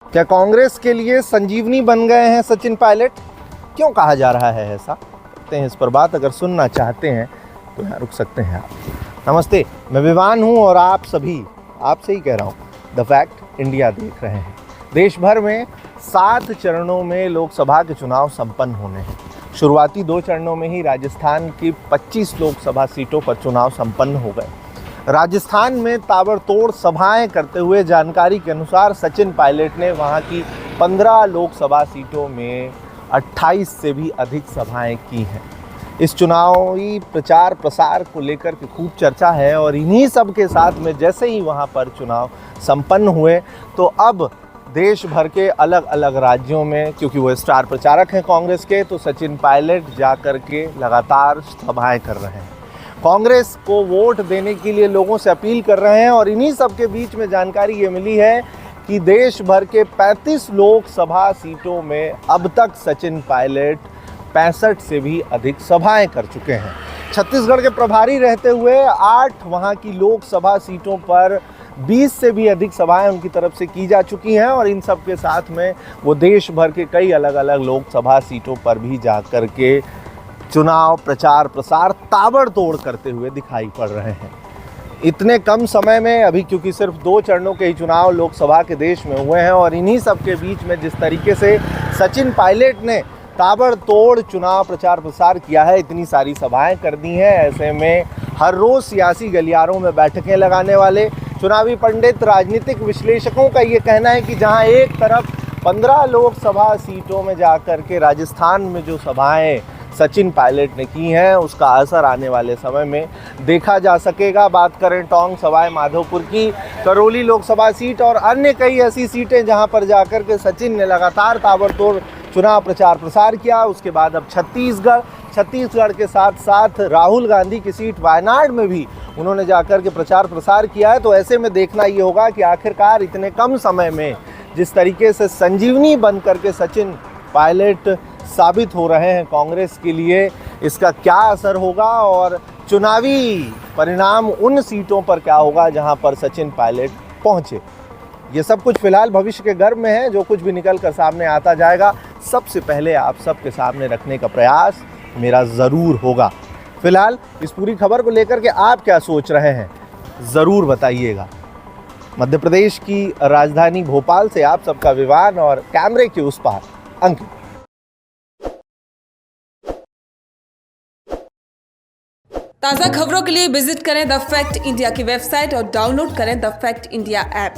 क्या कांग्रेस के लिए संजीवनी बन गए हैं सचिन पायलट? क्यों कहा जा रहा है ऐसा? करते हैं इस पर बात। अगर सुनना चाहते हैं तो यहाँ रुक सकते हैं आप। नमस्ते, मैं विवान हूँ और आप सभी, आपसे ही कह रहा हूँ, द फैक्ट इंडिया देख रहे हैं। देश भर में 7 चरणों में लोकसभा के चुनाव संपन्न होने हैं। शुरुआती 2 चरणों में ही राजस्थान की 25 लोकसभा सीटों पर चुनाव संपन्न हो गए। राजस्थान में ताबड़तोड़ सभाएं करते हुए जानकारी के अनुसार सचिन पायलट ने वहां की 15 लोकसभा सीटों में 28 से भी अधिक सभाएं की हैं। इस चुनावी प्रचार प्रसार को लेकर के खूब चर्चा है और इन्हीं सब के साथ में जैसे ही वहां पर चुनाव संपन्न हुए तो अब देश भर के अलग अलग राज्यों में, क्योंकि वो स्टार प्रचारक हैं कांग्रेस के, तो सचिन पायलट जा कर के लगातार सभाएं कर रहे हैं। कांग्रेस को वोट देने के लिए लोगों से अपील कर रहे हैं और इन्हीं सब के बीच में जानकारी ये मिली है कि देश भर के 35 लोकसभा सीटों में अब तक सचिन पायलट 65 से भी अधिक सभाएं कर चुके हैं। छत्तीसगढ़ के प्रभारी रहते हुए 8 वहां की लोकसभा सीटों पर 20 से भी अधिक सभाएं उनकी तरफ से की जा चुकी हैं और इन सब के साथ में वो देश भर के कई अलग अलग लोकसभा सीटों पर भी जा कर के चुनाव प्रचार प्रसार ताबड़तोड़ करते हुए दिखाई पड़ रहे हैं। इतने कम समय में, अभी क्योंकि सिर्फ 2 चरणों के ही चुनाव लोकसभा के देश में हुए हैं और इन्हीं सब के बीच में जिस तरीके से सचिन पायलट ने ताबड़तोड़ चुनाव प्रचार प्रसार किया है, इतनी सारी सभाएं कर दी हैं, ऐसे में हर रोज़ सियासी गलियारों में बैठकें लगाने वाले चुनावी पंडित, राजनीतिक विश्लेषकों का ये कहना है कि जहां एक तरफ 15 लोकसभा सीटों में जाकर के राजस्थान में जो सभाएं सचिन पायलट ने की हैं उसका असर आने वाले समय में देखा जा सकेगा। बात करें टोंक सवाई माधोपुर की, करौली लोकसभा सीट और अन्य कई ऐसी सीटें जहां पर जाकर के सचिन ने लगातार ताबड़तोड़ चुनाव प्रचार प्रसार किया। उसके बाद अब छत्तीसगढ़ के साथ साथ राहुल गांधी की सीट वायनाड में भी उन्होंने जाकर के प्रचार प्रसार किया है। तो ऐसे में देखना ये होगा कि आखिरकार इतने कम समय में जिस तरीके से संजीवनी बन करके सचिन पायलट साबित हो रहे हैं कांग्रेस के लिए, इसका क्या असर होगा और चुनावी परिणाम उन सीटों पर क्या होगा जहां पर सचिन पायलट पहुंचे। ये सब कुछ फिलहाल भविष्य के गर्भ में है, जो कुछ भी निकल कर सामने आता जाएगा सबसे पहले आप सबके सामने रखने का प्रयास मेरा ज़रूर होगा। फिलहाल इस पूरी खबर को लेकर के आप क्या सोच रहे हैं ज़रूर बताइएगा। मध्य प्रदेश की राजधानी भोपाल से आप सबका विवान और कैमरे के उस पार अंकित। ताज़ा खबरों के लिए विजिट करें द फैक्ट इंडिया की वेबसाइट और डाउनलोड करें द फैक्ट इंडिया ऐप।